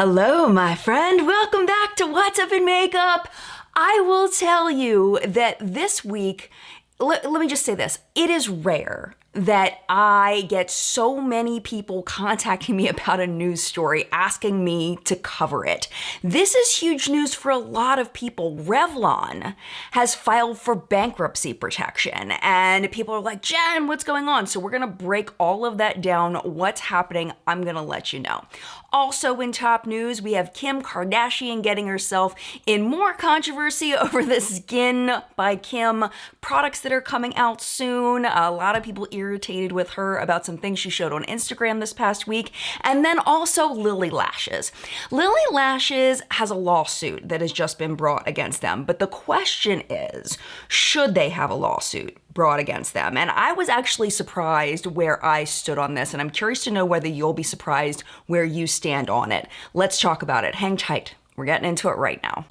Hello, my friend. Welcome back to What's Up in Makeup. I will tell you that this week, let me just say this. It is rare that I get so many people contacting me about a news story, asking me to cover it. This is huge news for a lot of people. Revlon has filed for bankruptcy protection, and people are like, Jen, what's going on? So we're gonna break all of that down. What's happening? I'm gonna let you know. Also in top news, we have Kim Kardashian getting herself in more controversy over the Skin by Kim products that are coming out soon. A lot of people irritated with her about some things she showed on Instagram this past week. And then also Lilly Lashes. Lilly Lashes has a lawsuit that has just been brought against them. But the question is, should they have a lawsuit brought against them? And I was actually surprised where I stood on this, and I'm curious to know whether you'll be surprised where you stand on it. Let's talk about it. Hang tight. We're getting into it right now.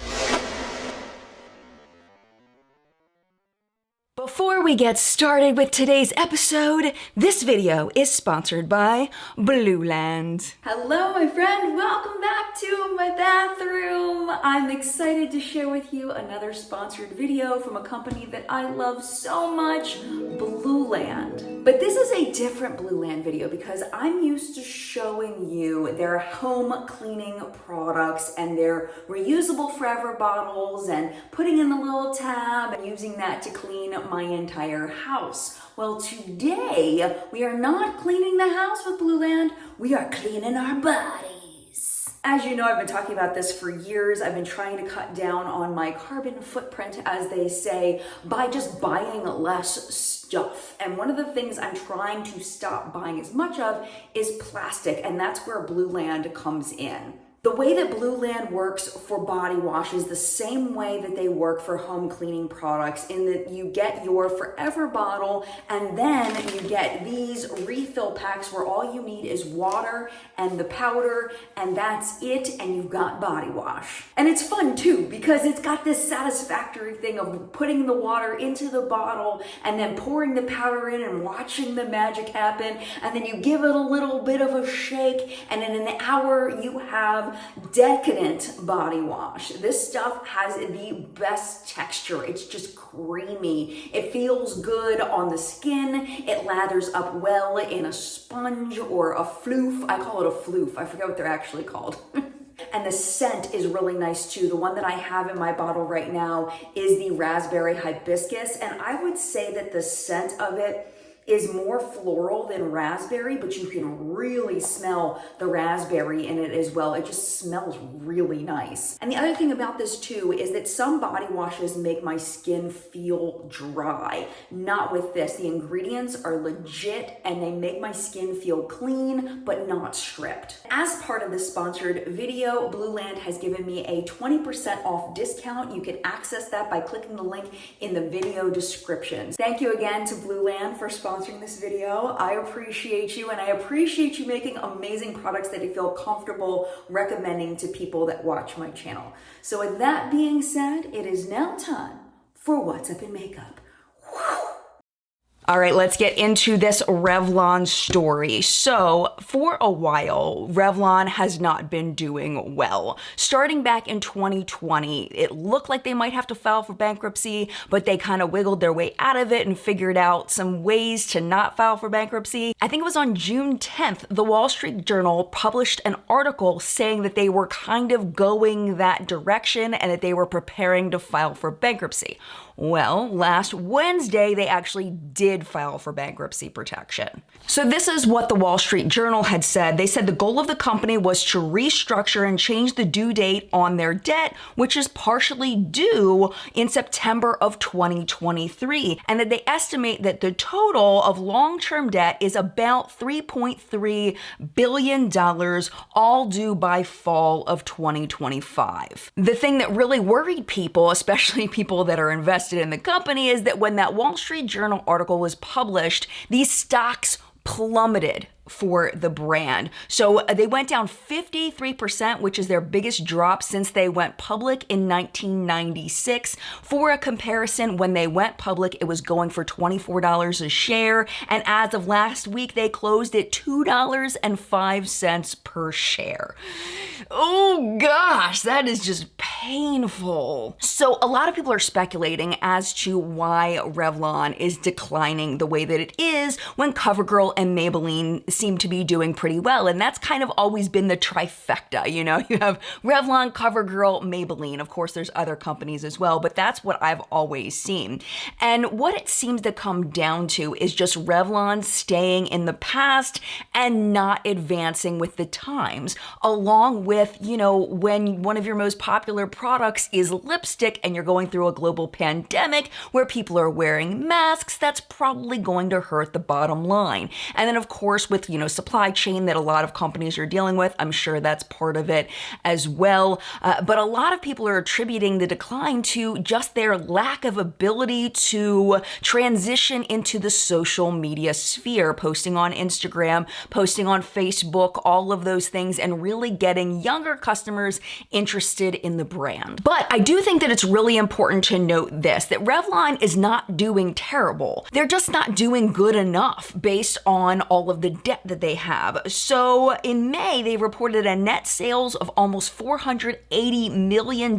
Before we get started with today's episode, this video is sponsored by Blueland. Hello, my friend. Welcome back to my bathroom. I'm excited to share with you another sponsored video from a company that I love so much, Blueland. But this is a different Blueland video because I'm used to showing you their home cleaning products and their reusable forever bottles and putting in the little tab and using that to clean my entire house. Well, today we are not cleaning the house with Blueland, we are cleaning our bodies. As you know, I've been talking about this for years. I've been trying to cut down on my carbon footprint, as they say, by just buying less stuff. And one of the things I'm trying to stop buying as much of is plastic, and that's where Blueland comes in. The way that Blueland works for body wash is the same way that they work for home cleaning products, in that you get your forever bottle and then you get these refill packs where all you need is water and the powder, and that's it, and you've got body wash. And it's fun too because it's got this satisfactory thing of putting the water into the bottle and then pouring the powder in and watching the magic happen, and then you give it a little bit of a shake, and in an hour you have decadent body wash. This stuff has the best texture. It's just creamy. It feels good on the skin. It lathers up well in a sponge or a floof. I call it a floof. I forget what they're actually called. And the scent is really nice too. The one that I have in my bottle right now is the raspberry hibiscus, and I would say that the scent of it is more floral than raspberry, but you can really smell the raspberry in it as well. It just smells really nice. And the other thing about this too is that some body washes make my skin feel dry. Not with this. The ingredients are legit and they make my skin feel clean but not stripped. As part of this sponsored video, Blueland has given me a 20% off discount. You can access that by clicking the link in the video description. Thank you again to Blueland for sponsoring this video. I appreciate you, and I appreciate you making amazing products that you feel comfortable recommending to people that watch my channel. So with that being said, it is now time for What's Up in Makeup. All right, let's get into this Revlon story. So for a while, Revlon has not been doing well. Starting back in 2020, it looked like they might have to file for bankruptcy, but they kind of wiggled their way out of it and figured out some ways to not file for bankruptcy. I think it was on June 10th, the Wall Street Journal published an article saying that they were kind of going that direction and that they were preparing to file for bankruptcy. Well, last Wednesday, they actually did file for bankruptcy protection. So this is what the Wall Street Journal had said. They said the goal of the company was to restructure and change the due date on their debt, which is partially due in September of 2023. And that they estimate that the total of long-term debt is about $3.3 billion, all due by fall of 2025. The thing that really worried people, especially people that are invested in the company, is that when that Wall Street Journal article was published, these stocks plummeted for the brand. So they went down 53%, which is their biggest drop since they went public in 1996. For a comparison, when they went public, it was going for $24 a share. And as of last week, they closed at $2.05 per share. Oh gosh, that is just painful. So a lot of people are speculating as to why Revlon is declining the way that it is when CoverGirl and Maybelline seem to be doing pretty well. And that's kind of always been the trifecta, you know? You have Revlon, CoverGirl, Maybelline. Of course, there's other companies as well, but that's what I've always seen. And what it seems to come down to is just Revlon staying in the past and not advancing with the times, along with, you know, when one of your most popular products is lipstick and you're going through a global pandemic where people are wearing masks, that's probably going to hurt the bottom line. And then of course with, you know, supply chain that a lot of companies are dealing with, I'm sure that's part of it as well. But a lot of people are attributing the decline to just their lack of ability to transition into the social media sphere, posting on Instagram, posting on Facebook, all of those things, and really getting younger customers interested in the brand. But I do think that it's really important to note this, that Revlon is not doing terrible. They're just not doing good enough based on all of the debt that they have. So in May, they reported a net sales of almost $480 million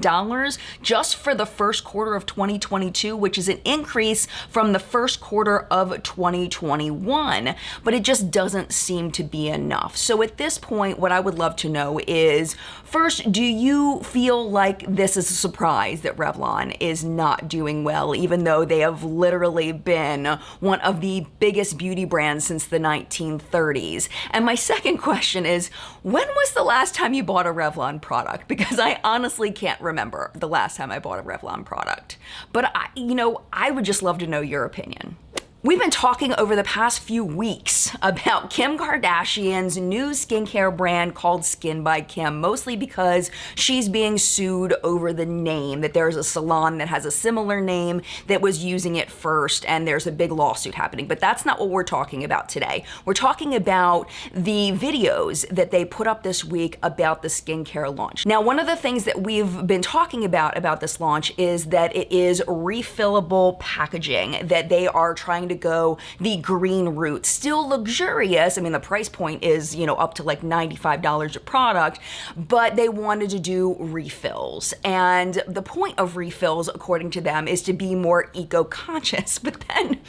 just for the first quarter of 2022, which is an increase from the first quarter of 2021. But it just doesn't seem to be enough. So at this point, what I would love to know is, first, do you feel like this is a surprise that Revlon is not doing well, even though they have literally been one of the biggest beauty brands since the 1930s? And my second question is, when was the last time you bought a Revlon product? Because I honestly can't remember the last time I bought a Revlon product. But I would just love to know your opinion. We've been talking over the past few weeks about Kim Kardashian's new skincare brand called Skin by Kim, mostly because she's being sued over the name, that there's a salon that has a similar name that was using it first, and there's a big lawsuit happening. But that's not what we're talking about today. We're talking about the videos that they put up this week about the skincare launch. Now, one of the things that we've been talking about this launch is that it is refillable packaging, that they are trying to go the green route. Still luxurious. I mean, the price point is, up to like $95 a product, but they wanted to do refills. And the point of refills, according to them, is to be more eco-conscious. But then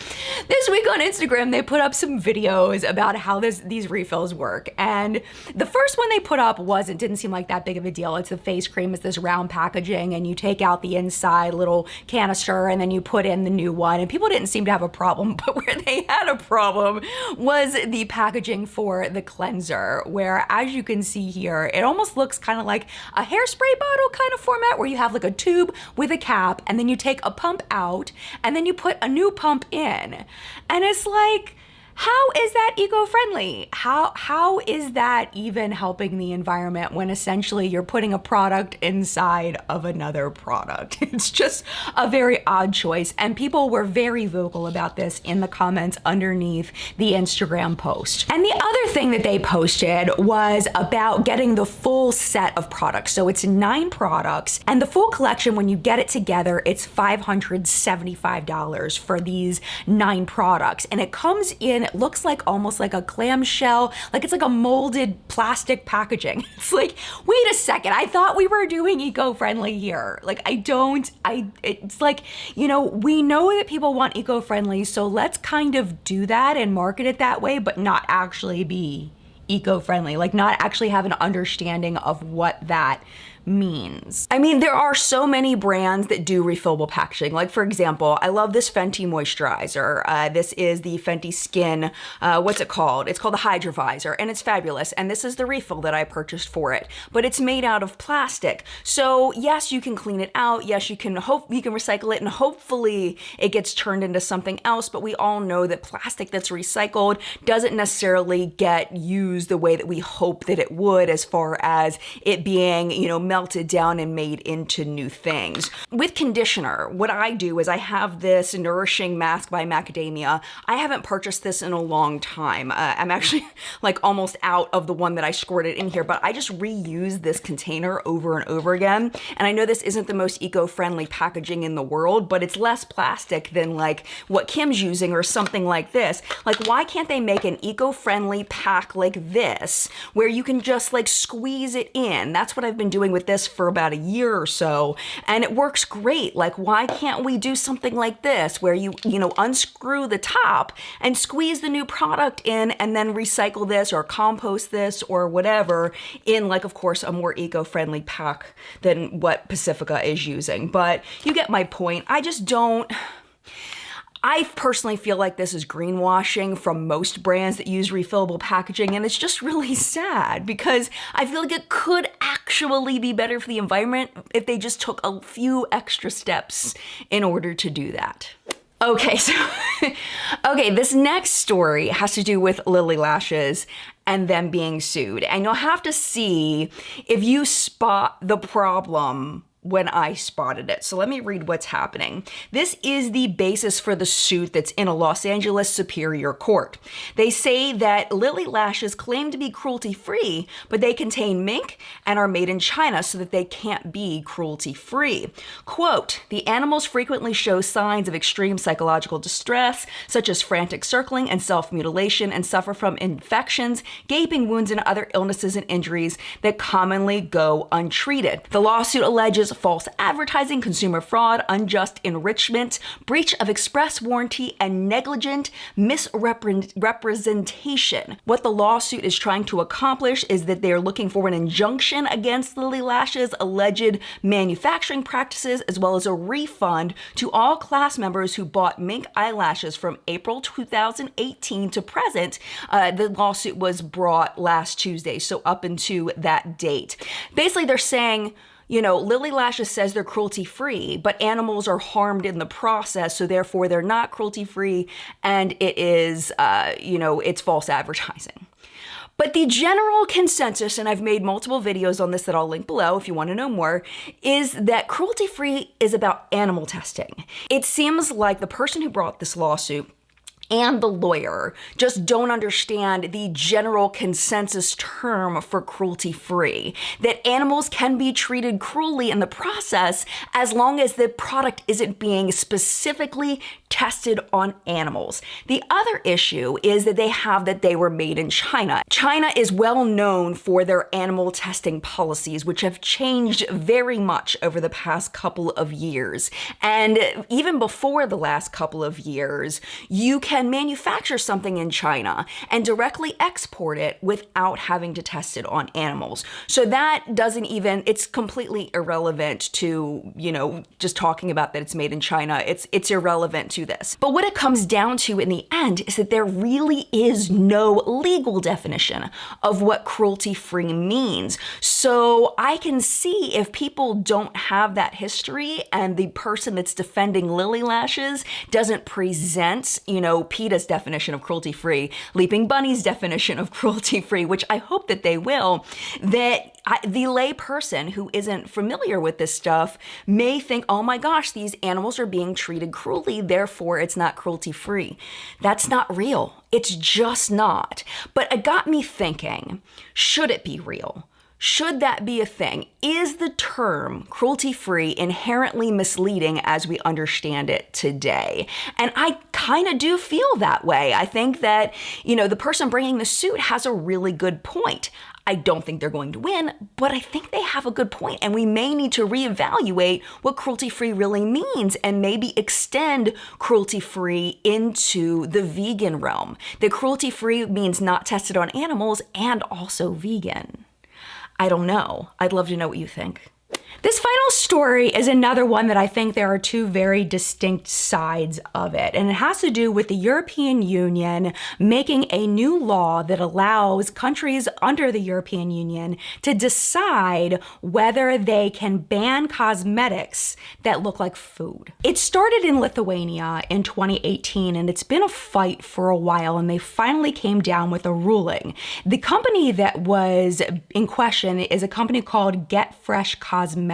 this week on Instagram, they put up some videos about how these refills work. And the first one they put up didn't seem like that big of a deal. It's the face cream, it's this round packaging, and you take out the inside little canister and then you put in the new one. And people didn't seem to have a problem. But where they had a problem was the packaging for the cleanser, where, as you can see here, it almost looks kind of like a hairspray bottle kind of format, where you have like a tube with a cap, and then you take a pump out, and then you put a new pump in. And it's like, how is that eco-friendly? How is that even helping the environment when essentially you're putting a product inside of another product? It's just a very odd choice. And people were very vocal about this in the comments underneath the Instagram post. And the other thing that they posted was about getting the full set of products. So it's 9 products, and the full collection, when you get it together, it's $575 for these 9 products. And it comes in, it looks like almost like a clamshell, like it's like a molded plastic packaging. It's like, wait a second, I thought we were doing eco-friendly here. Like, it's like, we know that people want eco-friendly, so let's kind of do that and market it that way, but not actually be eco-friendly, like not actually have an understanding of what that means. I mean, there are so many brands that do refillable packaging. Like, for example, I love this Fenty moisturizer. This is the Fenty Skin, what's it called? It's called the Hydrovisor, and it's fabulous. And this is the refill that I purchased for it, but it's made out of plastic. So yes, you can clean it out. Yes, you can recycle it, and hopefully it gets turned into something else. But we all know that plastic that's recycled doesn't necessarily get used the way that we hope that it would, as far as it being, melted down and made into new things. With conditioner, what I do is I have this Nourishing Mask by Macadamia. I haven't purchased this in a long time. I'm actually like almost out of the one that I squirted in here, but I just reuse this container over and over again. And I know this isn't the most eco-friendly packaging in the world, but it's less plastic than like what Kim's using or something like this. Like, why can't they make an eco-friendly pack like this where you can just like squeeze it in? That's what I've been doing with this for about a year or so, and it works great. Like, why can't we do something like this where you know, unscrew the top and squeeze the new product in and then recycle this or compost this or whatever in, like, of course, a more eco-friendly pack than what Pacifica is using. But you get my point. I personally feel like this is greenwashing from most brands that use refillable packaging, and it's just really sad because I feel like it could actually be better for the environment if they just took a few extra steps in order to do that. Okay, so, this next story has to do with Lilly lashes and them being sued. And you'll have to see if you spot the problem when I spotted it. So let me read what's happening. This is the basis for the suit that's in a Los Angeles Superior Court. They say that Lilly lashes claim to be cruelty-free, but they contain mink and are made in China so that they can't be cruelty-free. Quote, "The animals frequently show signs of extreme psychological distress, such as frantic circling and self-mutilation, and suffer from infections, gaping wounds, and other illnesses and injuries that commonly go untreated." The lawsuit alleges false advertising, consumer fraud, unjust enrichment, breach of express warranty, and negligent misrepresentation. What the lawsuit is trying to accomplish is that they are looking for an injunction against Lilly Lash's alleged manufacturing practices, as well as a refund to all class members who bought mink eyelashes from April 2018 to present. The lawsuit was brought last Tuesday, so up into that date. Basically, they're saying, you know, Lilly Lashes says they're cruelty-free, but animals are harmed in the process, so therefore they're not cruelty-free, and it is, it's false advertising. But the general consensus, and I've made multiple videos on this that I'll link below if you want to know more, is that cruelty-free is about animal testing. It seems like the person who brought this lawsuit and the lawyer just don't understand the general consensus term for cruelty-free, that animals can be treated cruelly in the process as long as the product isn't being specifically tested on animals. The other issue is that they were made in China. China is well known for their animal testing policies, which have changed very much over the past couple of years. And even before the last couple of years, you can manufacture something in China and directly export it without having to test it on animals. So that doesn't even, it's completely irrelevant to, just talking about that it's made in China. It's irrelevant to this. But what it comes down to in the end is that there really is no legal definition of what cruelty-free means. So I can see if people don't have that history and the person that's defending Lilly Lashes doesn't present, PETA's definition of cruelty-free, Leaping Bunny's definition of cruelty-free, which I hope that they will, that the lay person who isn't familiar with this stuff may think, oh my gosh, these animals are being treated cruelly, therefore it's not cruelty-free. That's not real. It's just not. But it got me thinking, should it be real? Should that be a thing? Is the term cruelty-free inherently misleading as we understand it today? And I kind of do feel that way. I think that, the person bringing the suit has a really good point. I don't think they're going to win, but I think they have a good point, and we may need to reevaluate what cruelty-free really means and maybe extend cruelty-free into the vegan realm. That cruelty-free means not tested on animals and also vegan. I don't know. I'd love to know what you think. This final story is another one that I think there are two very distinct sides of it, and it has to do with the European Union making a new law that allows countries under the European Union to decide whether they can ban cosmetics that look like food. It started in Lithuania in 2018, and it's been a fight for a while, and they finally came down with a ruling. The company that was in question is a company called Get Fresh Cosmetics.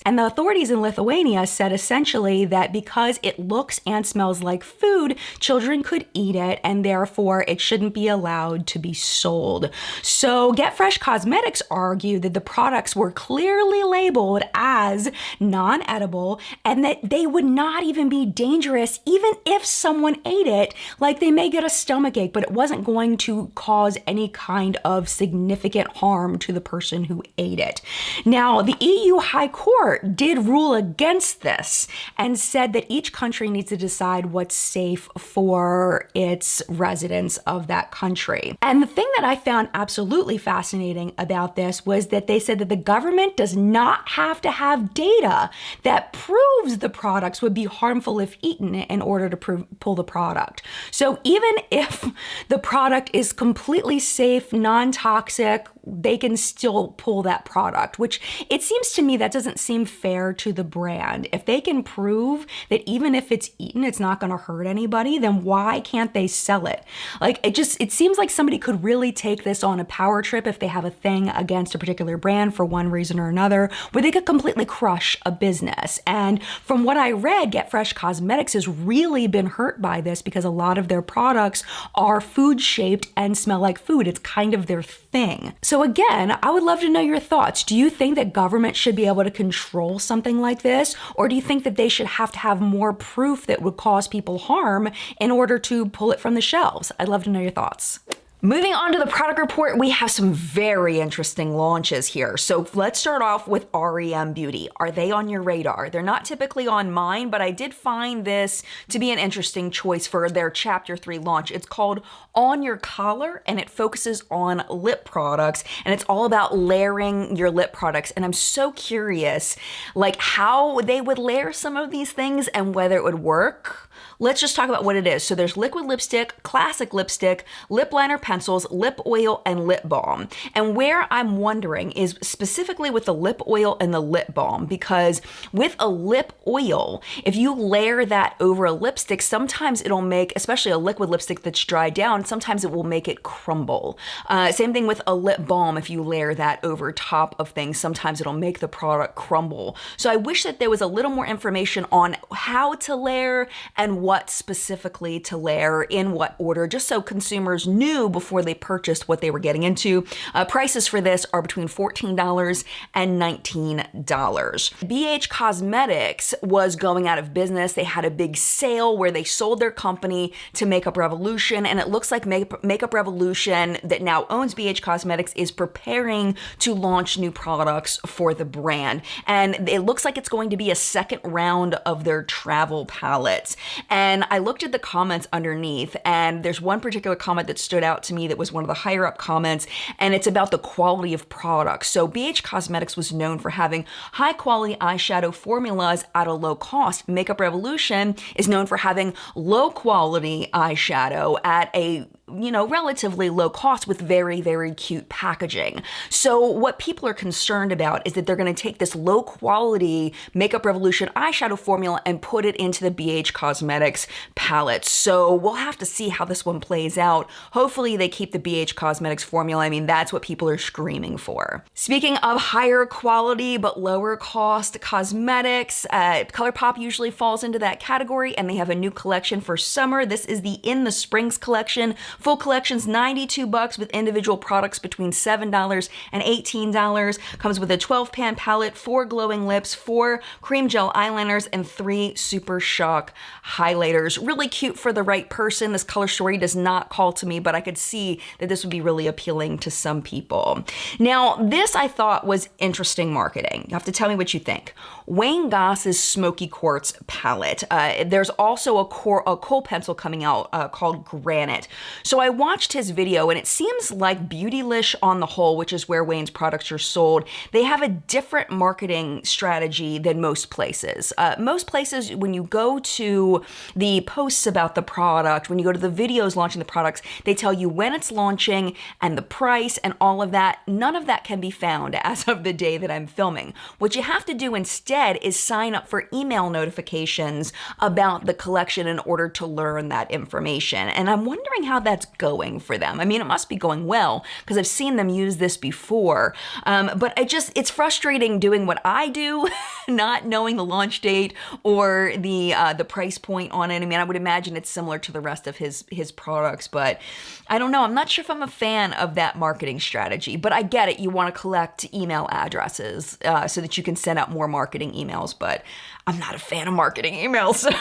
And the authorities in Lithuania said essentially that because it looks and smells like food, children could eat it, and therefore it shouldn't be allowed to be sold. So Get Fresh Cosmetics argued that the products were clearly labeled as non-edible and that they would not even be dangerous even if someone ate it. Like, they may get a stomachache, but it wasn't going to cause any kind of significant harm to the person who ate it. Now, the EU High Court did rule against this and said that each country needs to decide what's safe for its residents of that country. And the thing that I found absolutely fascinating about this was that they said that the government does not have to have data that proves the products would be harmful if eaten in order to pull the product. So even if the product is completely safe, non-toxic, they can still pull that product, which it seems to me that doesn't seem fair to the brand. If they can prove that even if it's eaten, it's not gonna hurt anybody, then why can't they sell it? Like, it seems like somebody could really take this on a power trip if they have a thing against a particular brand for one reason or another, where they could completely crush a business. And from what I read, Get Fresh Cosmetics has really been hurt by this because a lot of their products are food shaped and smell like food. It's kind of their thing. So again, I would love to know your thoughts. Do you think that government should be able to control something like this? Or do you think that they should have to have more proof that would cause people harm in order to pull it from the shelves? I'd love to know your thoughts. Moving on to the product report, we have some very interesting launches here. So let's start off with REM Beauty. Are they on your radar? They're not typically on mine, but I did find this to be an interesting choice for their Chapter 3 launch. It's called On Your Collar, and it focuses on lip products, and it's all about layering your lip products. And I'm so curious, like, how they would layer some of these things and whether it would work. Let's just talk about what it is. So there's liquid lipstick, classic lipstick, lip liner pencils, lip oil, and lip balm. And where I'm wondering is specifically with the lip oil and the lip balm, because with a lip oil, if you layer that over a lipstick, sometimes it'll make, especially a liquid lipstick that's dried down, sometimes it will make it crumble. Same thing with a lip balm. If you layer that over top of things, sometimes it'll make the product crumble. So I wish that there was a little more information on how to layer and what specifically to layer in what order, just so consumers knew before they purchased what they were getting into. Prices for this are between $14 and $19. BH Cosmetics was going out of business. They had a big sale where they sold their company to Makeup Revolution, and it looks like Makeup Revolution, that now owns BH Cosmetics, is preparing to launch new products for the brand. And it looks like it's going to be a second round of their travel palettes. And I looked at the comments underneath, and there's one particular comment that stood out to me that was one of the higher up comments, and it's about the quality of products. So BH Cosmetics was known for having high quality eyeshadow formulas at a low cost. Makeup Revolution is known for having low quality eyeshadow at a relatively low cost with very, very cute packaging. So what people are concerned about is that they're going to take this low quality Makeup Revolution eyeshadow formula and put it into the BH Cosmetics palette. So we'll have to see how this one plays out. Hopefully they keep the BH Cosmetics formula. I mean, that's what people are screaming for. Speaking of higher quality but lower cost cosmetics, ColourPop usually falls into that category, and they have a new collection for summer. This is the In the Springs collection. Full collection's $92 with individual products between $7 and $18. Comes with a 12-pan palette, 4 glowing lips, 4 cream gel eyeliners, and 3 Super Shock highlighters. Really cute for the right person. This color story does not call to me, but I could see that this would be really appealing to some people. Now, this I thought was interesting marketing. You have to tell me what you think. Wayne Goss's Smoky Quartz palette. There's also a kohl pencil coming out called Granite. So I watched his video, and it seems like Beautylish on the whole, which is where Wayne's products are sold, they have a different marketing strategy than most places. Most places, when you go to the posts about the product, when you go to the videos launching the products, they tell you when it's launching and the price and all of that. None of that can be found as of the day that I'm filming. What you have to do instead is sign up for email notifications about the collection in order to learn that information. And I'm wondering how that's going for them. I mean, it must be going well because I've seen them use this before. But it's frustrating doing what I do, not knowing the launch date or the price point on it. I mean, I would imagine it's similar to the rest of his products, but I don't know. I'm not sure if I'm a fan of that marketing strategy, but I get it. You want to collect email addresses so that you can send out more marketing emails, but I'm not a fan of marketing emails.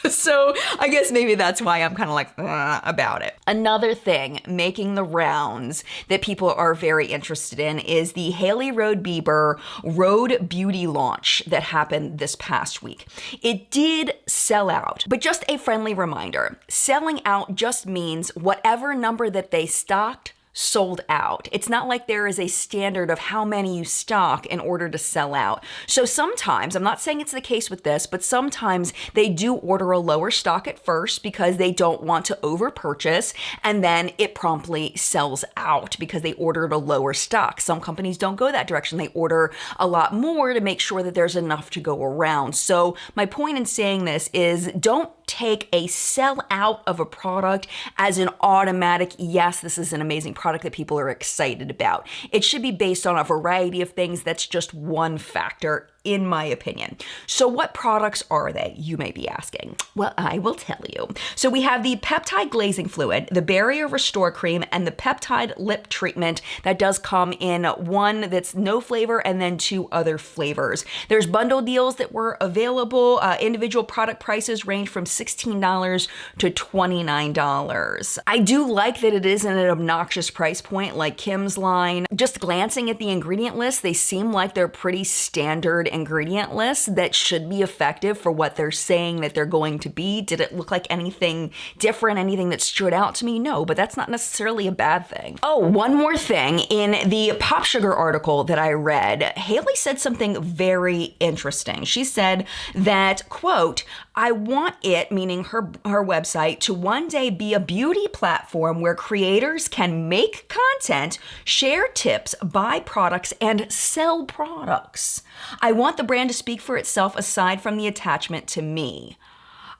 So I guess maybe that's why I'm kind of like about it. Another thing making the rounds that people are very interested in is the Hailey Road Bieber Road Beauty launch that happened this past week. It did sell out, but just a friendly reminder, selling out just means whatever number that they stocked sold out. It's not like there is a standard of how many you stock in order to sell out. So sometimes, I'm not saying it's the case with this, but sometimes they do order a lower stock at first because they don't want to over purchase, and then it promptly sells out because they ordered a lower stock. Some companies don't go that direction. They order a lot more to make sure that there's enough to go around. So my point in saying this is don't take a sell out of a product as an automatic, yes, this is an amazing product that people are excited about. It should be based on a variety of things. That's just one factor, in my opinion. So what products are they, you may be asking? Well, I will tell you. So we have the Peptide Glazing Fluid, the Barrier Restore Cream, and the Peptide Lip Treatment that does come in one that's no flavor and then two other flavors. There's bundle deals that were available. Individual product prices range from $16 to $29. I do like that it isn't an obnoxious price point like Kim's line. Just glancing at the ingredient list, they seem like they're pretty standard ingredient lists that should be effective for what they're saying that they're going to be. Did it look like anything different, anything that stood out to me? No, but that's not necessarily a bad thing. Oh, one more thing. In the Pop Sugar article that I read, Hailey said something very interesting. She said that, quote, I want it, meaning her website, to one day be a beauty platform where creators can make content, share tips, buy products, and sell products. I want the brand to speak for itself aside from the attachment to me.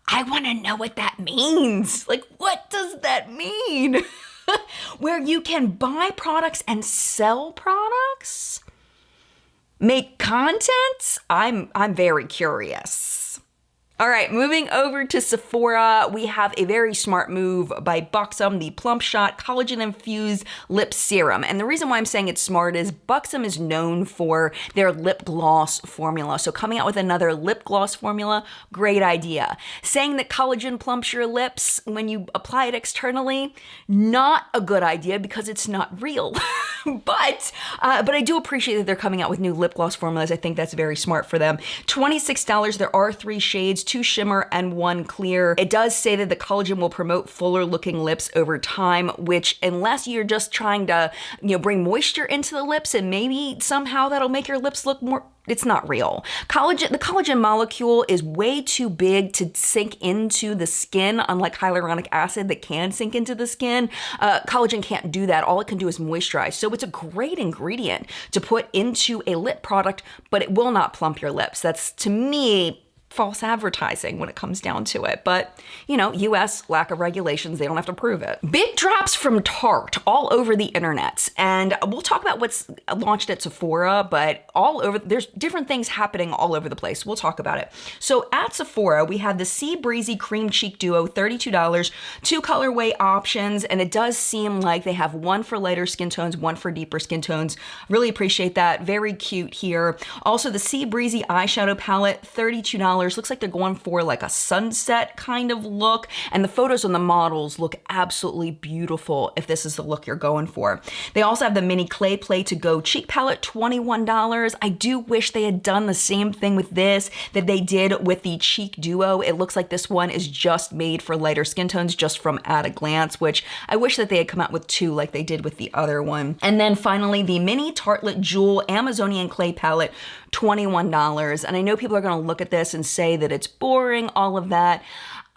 I want to know what that means. Like, what does that mean? Where you can buy products and sell products? Make content? I'm very curious. All right, moving over to Sephora, we have a very smart move by Buxom, the Plump Shot Collagen Infused Lip Serum. And the reason why I'm saying it's smart is Buxom is known for their lip gloss formula. So coming out with another lip gloss formula, great idea. Saying that collagen plumps your lips when you apply it externally, not a good idea because it's not real. But I do appreciate that they're coming out with new lip gloss formulas. I think that's very smart for them. $26, there are 3 shades, 2 shimmer and 1 clear. It does say that the collagen will promote fuller looking lips over time, which unless you're just trying to, bring moisture into the lips and maybe somehow that'll make your lips look more, it's not real. The collagen molecule is way too big to sink into the skin, unlike hyaluronic acid that can sink into the skin. Collagen can't do that. All it can do is moisturize. So it's a great ingredient to put into a lip product, but it will not plump your lips. That's, to me, false advertising when it comes down to it. But, US lack of regulations, they don't have to prove it. Big drops from Tarte all over the internet. And we'll talk about what's launched at Sephora, but there's different things happening all over the place. We'll talk about it. So at Sephora, we have the Sea Breezy Cream Cheek Duo, $32, 2 colorway options. And it does seem like they have one for lighter skin tones, one for deeper skin tones. Really appreciate that. Very cute here. Also the Sea Breezy Eyeshadow Palette, $32. $22. Looks like they're going for like a sunset kind of look. And the photos on the models look absolutely beautiful if this is the look you're going for. They also have the mini clay play to go cheek palette, $21. I do wish they had done the same thing with this that they did with the cheek duo. It looks like this one is just made for lighter skin tones, just from at a glance, which I wish that they had come out with two like they did with the other one. And then finally, the mini Tartelette Jewel Amazonian clay palette, $21. And I know people are gonna look at this and say that it's boring, all of that.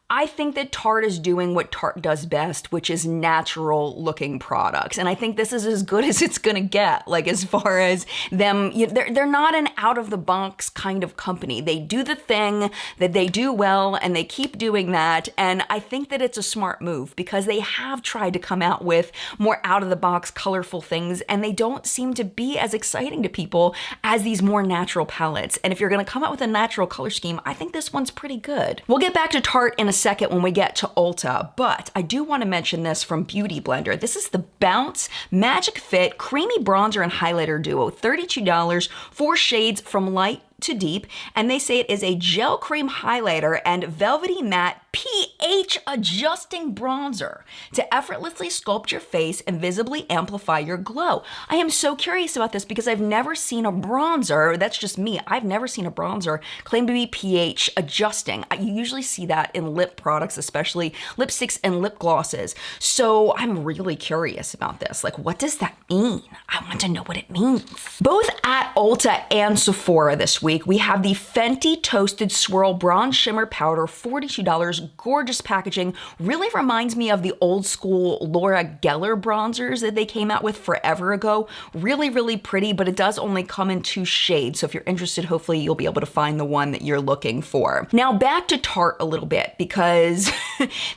I think that Tarte is doing what Tarte does best, which is natural looking products. And I think this is as good as it's gonna get. Like, as far as them, they're not an out of the box kind of company. They do the thing that they do well and they keep doing that. And I think that it's a smart move because they have tried to come out with more out of the box, colorful things, and they don't seem to be as exciting to people as these more natural palettes. And if you're gonna come out with a natural color scheme, I think this one's pretty good. We'll get back to Tarte in a second when we get to Ulta, but I do want to mention this from Beauty Blender. This is the Bounce Magic Fit Creamy Bronzer and Highlighter Duo, $32, 4 shades from light to deep, and they say it is a gel cream highlighter and velvety matte pH adjusting bronzer to effortlessly sculpt your face and visibly amplify your glow. I am so curious about this because I've never seen a bronzer, that's just me, I've never seen a bronzer claim to be pH adjusting. You usually see that in lip products, especially lipsticks and lip glosses. So I'm really curious about this. Like, what does that mean? I want to know what it means. Both at Ulta and Sephora this week, we have the Fenty Toasted Swirl Bronze Shimmer Powder, $42. Gorgeous packaging. Really reminds me of the old school Laura Geller bronzers that they came out with forever ago. Really, really pretty, but it does only come in 2 shades. So if you're interested, hopefully you'll be able to find the one that you're looking for. Now back to Tarte a little bit because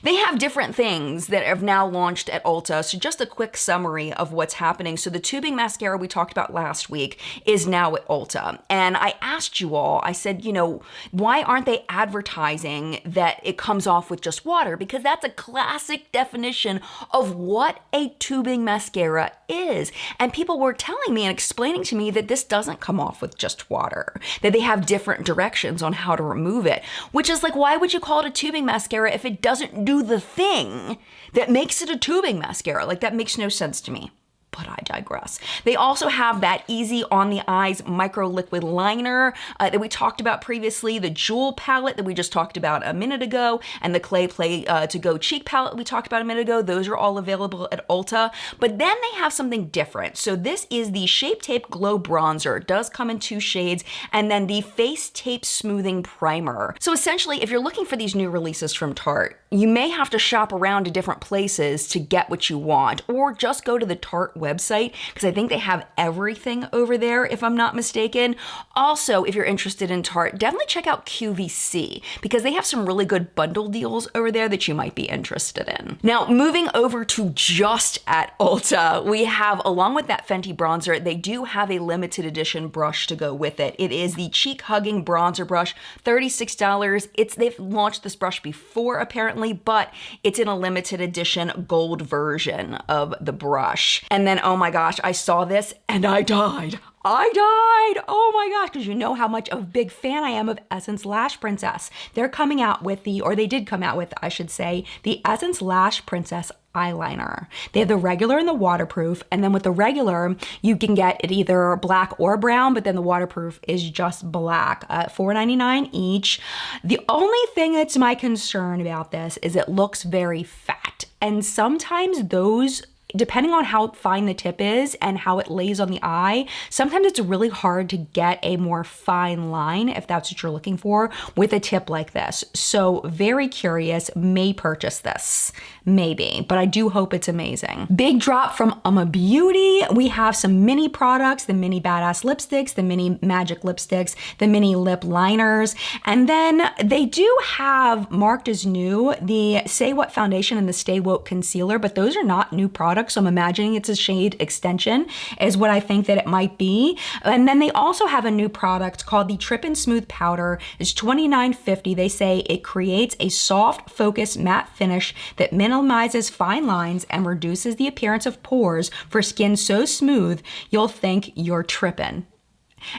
they have different things that have now launched at Ulta. So just a quick summary of what's happening. So the tubing mascara we talked about last week is now at Ulta. And I asked you all, I said, you know, why aren't they advertising that it comes off with just water? Because that's a classic definition of what a tubing mascara is. And people were telling me and explaining to me that this doesn't come off with just water, that they have different directions on how to remove it, which is like, why would you call it a tubing mascara if it doesn't do the thing that makes it a tubing mascara? Like, that makes no sense to me. But I digress. They also have that Easy on the Eyes micro liquid liner that we talked about previously, the Jewel palette that we just talked about a minute ago, and the Clay Play to Go cheek palette we talked about a minute ago. Those are all available at Ulta. But then they have something different. So this is the Shape Tape Glow Bronzer. It does come in 2 shades, and then the Face Tape Smoothing Primer. So essentially, if you're looking for these new releases from Tarte, you may have to shop around to different places to get what you want, or just go to the Tarte website, because I think they have everything over there, if I'm not mistaken. Also, if you're interested in Tarte, definitely check out QVC, because they have some really good bundle deals over there that you might be interested in. Now, moving over to just at Ulta, we have, along with that Fenty bronzer, they do have a limited edition brush to go with it. It is the Cheek Hugging Bronzer Brush, $36. They've launched this brush before, apparently, but it's in a limited edition gold version of the brush. And then, oh my gosh, I saw this and I died. Oh my gosh, because you know how much of a big fan I am of Essence Lash Princess. They're coming out with they did come out with, I should say, the Essence Lash Princess eyeliner. They have the regular and the waterproof, and then with the regular, you can get it either black or brown, but then the waterproof is just black, $4.99 each. The only thing that's my concern about this is it looks very fat, and sometimes those, depending on how fine the tip is and how it lays on the eye, sometimes it's really hard to get a more fine line if that's what you're looking for with a tip like this. So very curious, may purchase this, maybe, but I do hope it's amazing. Big drop from UOMA Beauty. We have some mini products, the mini badass lipsticks, the mini magic lipsticks, the mini lip liners, and then they do have marked as new the Say What foundation and the Stay Woke concealer, but those are not new products. So I'm imagining it's a shade extension is what I think that it might be. And then they also have a new product called the Trip and Smooth Powder. It's $29.50. They say it creates a soft, focused matte finish that minimizes fine lines and reduces the appearance of pores for skin so smooth you'll think you're tripping.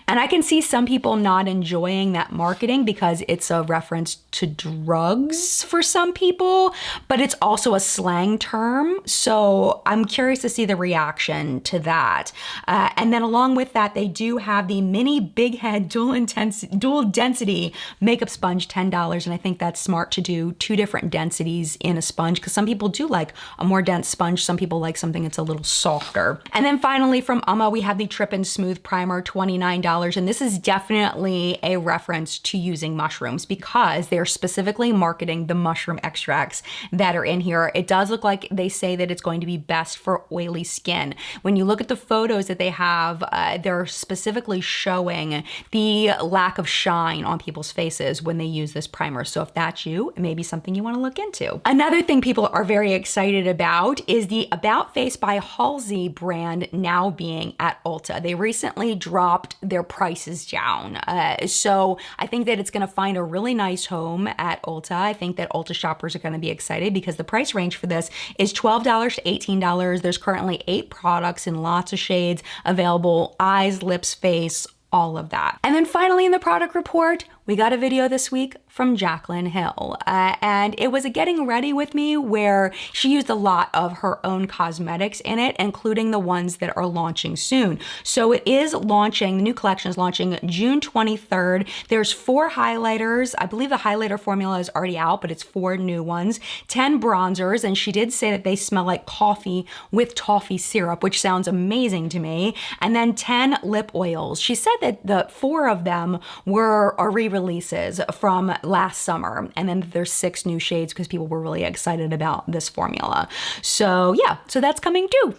And I can see some people not enjoying that marketing because it's a reference to drugs for some people, but it's also a slang term. So I'm curious to see the reaction to that. And then along with that, they do have the mini big head dual density makeup sponge, $10. And I think that's smart to do 2 different densities in a sponge because some people do like a more dense sponge. Some people like something that's a little softer. And then finally from UOMA, we have the Trip and Smooth Primer, $29. And this is definitely a reference to using mushrooms because they're specifically marketing the mushroom extracts that are in here. It does look like they say that it's going to be best for oily skin. When you look at the photos that they have, they're specifically showing the lack of shine on people's faces when they use this primer. So if that's you, it may be something you want to look into. Another thing people are very excited about is the About Face by Halsey brand now being at Ulta. They recently dropped their prices down. So I think that it's going to find a really nice home at Ulta. I think that Ulta shoppers are going to be excited because the price range for this is $12 to $18. There's currently 8 products in lots of shades available: eyes, lips, face, all of that. And then finally in the product report, we got a video this week from Jaclyn Hill. And it was a getting ready with me where she used a lot of her own cosmetics in it, including the ones that are launching soon. So it is launching, the new collection is launching June 23rd. There's 4 highlighters. I believe the highlighter formula is already out, but it's 4 new ones, 10 bronzers. And she did say that they smell like coffee with toffee syrup, which sounds amazing to me. And then 10 lip oils. She said that the 4 of them were re-releases from last summer, and then there's 6 new shades because people were really excited about this formula. So yeah, so that's coming too.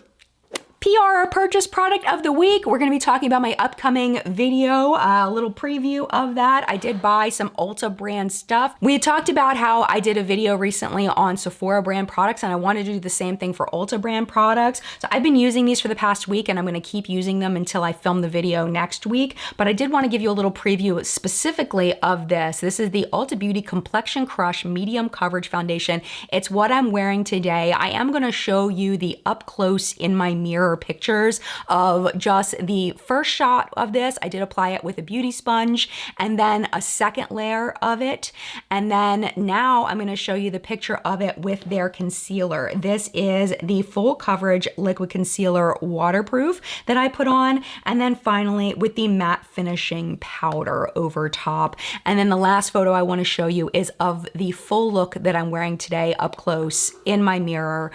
PR purchase product of the week. We're gonna be talking about my upcoming video, a little preview of that. I did buy some Ulta brand stuff. We had talked about how I did a video recently on Sephora brand products and I wanted to do the same thing for Ulta brand products. So I've been using these for the past week and I'm gonna keep using them until I film the video next week. But I did wanna give you a little preview specifically of this. This is the Ulta Beauty Complexion Crush Medium Coverage Foundation. It's what I'm wearing today. I am gonna show you the up close in my mirror pictures of just the first shot of this. I did apply it with a beauty sponge and then a second layer of it. And then now I'm going to show you the picture of it with their concealer. This is the full coverage liquid concealer waterproof that I put on. And then finally with the matte finishing powder over top. And then the last photo I want to show you is of the full look that I'm wearing today up close in my mirror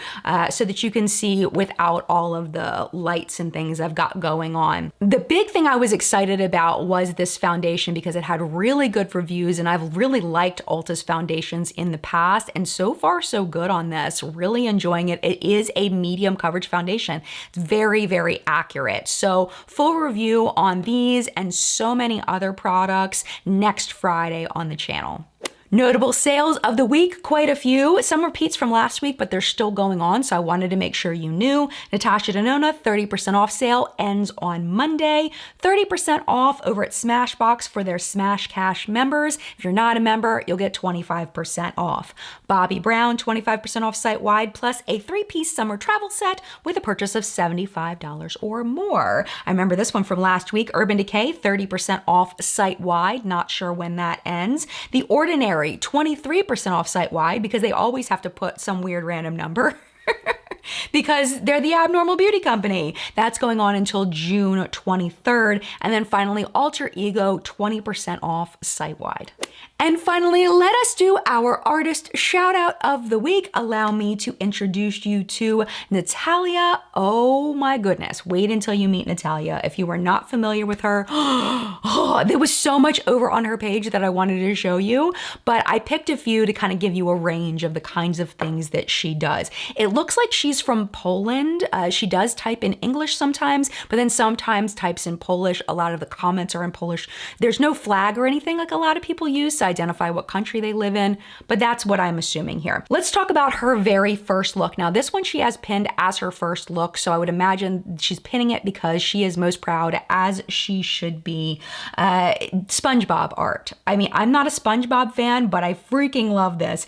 so that you can see without all of the lights and things I've got going on. The big thing I was excited about was this foundation because it had really good reviews and I've really liked Ulta's foundations in the past and so far so good on this. Really enjoying it. It is a medium coverage foundation. It's very, very accurate. So full review on these and so many other products next Friday on the channel. Notable sales of the week, quite a few. Some repeats from last week, but they're still going on, so I wanted to make sure you knew. Natasha Denona, 30% off sale, ends on Monday. 30% off over at Smashbox for their Smash Cash members. If you're not a member, you'll get 25% off. Bobbi Brown, 25% off site-wide, plus a 3-piece summer travel set with a purchase of $75 or more. I remember this one from last week. Urban Decay, 30% off site-wide. Not sure when that ends. The Ordinary, 23% off site-wide because they always have to put some weird random number because they're the Abnormal Beauty Company. That's going on until June 23rd. And then finally, Alter Ego, 20% off site-wide. And finally, let us do our artist shout out of the week. Allow me to introduce you to Natalia. Oh my goodness. Wait until you meet Natalia. If you are not familiar with her, there was so much over on her page that I wanted to show you, but I picked a few to kind of give you a range of the kinds of things that she does. It looks like she's from Poland. She does type in English sometimes, but then sometimes types in Polish. A lot of the comments are in Polish. There's no flag or anything like a lot of people use to identify what country they live in, but that's what I'm assuming here. Let's talk about her very first look. Now, this one she has pinned as her first look, so I would imagine she's pinning it because she is most proud, as she should be. SpongeBob art. I mean, I'm not a SpongeBob fan, but I freaking love this.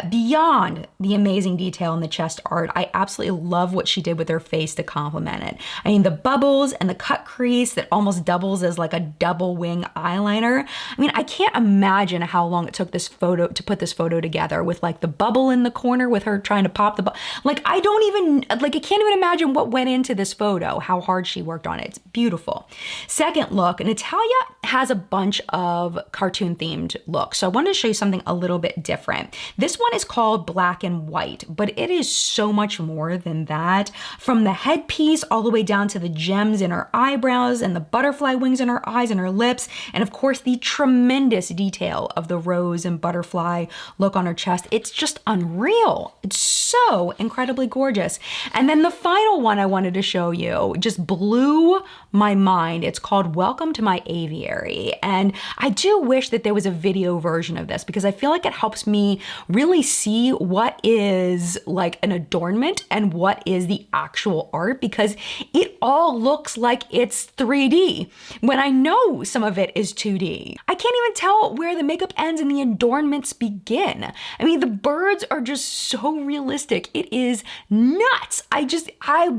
Beyond the amazing detail in the chest art, I absolutely absolutely love what she did with her face to complement it. I mean, the bubbles and the cut crease that almost doubles as like a double wing eyeliner. I mean, I can't imagine how long it took this photo to put this photo together with like the bubble in the corner with her trying to pop the bubble. Like, I don't even, like, I can't even imagine what went into this photo, how hard she worked on it. It's beautiful. Second look, Natalia has a bunch of cartoon themed looks. So I wanted to show you something a little bit different. This one is called Black and White, but it is so much more than that. From the headpiece all the way down to the gems in her eyebrows and the butterfly wings in her eyes and her lips. And of course, the tremendous detail of the rose and butterfly look on her chest. It's just unreal. It's so incredibly gorgeous. And then the final one I wanted to show you just blew my mind. It's called Welcome to My Aviary. And I do wish that there was a video version of this because I feel like it helps me really see what is like an adornment and what is the actual art, because it all looks like it's 3D when I know some of it is 2D. I can't even tell where the makeup ends and the adornments begin. I mean, the birds are just so realistic. It is nuts. I'm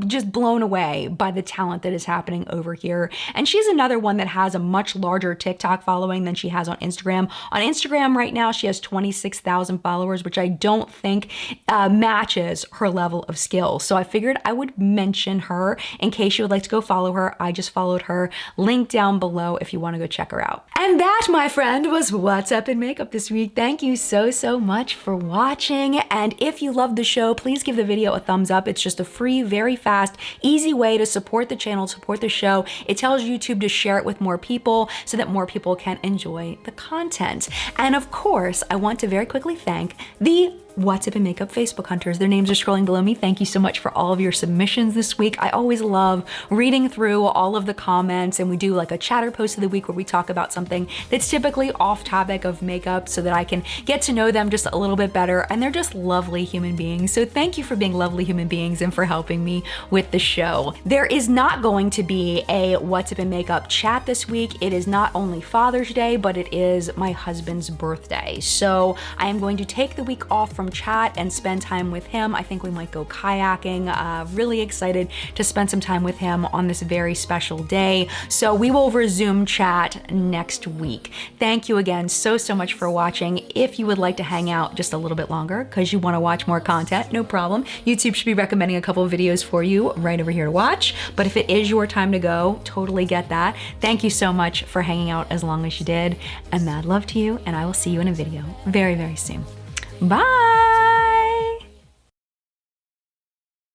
just blown away by the talent that is happening over here. And she's another one that has a much larger TikTok following than she has on Instagram. On Instagram right now, she has 26,000 followers, which I don't think matches her level of skill. So I figured I would mention her in case you would like to go follow her. I just followed her. Link down below if you want to go check her out. And that, my friend, was what's up in makeup this week. Thank you so much for watching. And if you love the show, please give the video a thumbs up. It's just a free, very fast, easy way to support the channel, support the show. It tells YouTube to share it with more people so that more people can enjoy the content. And of course, I want to very quickly thank the What's Up in Makeup Facebook hunters. Their names are scrolling below me. Thank you so much for all of your submissions this week. I always love reading through all of the comments, and we do like a chatter post of the week where we talk about something that's typically off topic of makeup so that I can get to know them just a little bit better. And they're just lovely human beings. So thank you for being lovely human beings and for helping me with the show. There is not going to be a What's Up in Makeup chat this week. It is not only Father's Day, but it is my husband's birthday. So I am going to take the week off from chat and spend time with him. I think we might go kayaking. Really excited to spend some time with him on this very special day. So we will resume chat next week. Thank you again so much for watching. If you would like to hang out just a little bit longer because you want to watch more content, no problem. YouTube should be recommending a couple of videos for you right over here to watch. But if it is your time to go, totally get that. Thank you so much for hanging out as long as you did. And mad love to you, and I will see you in a video very soon. Bye!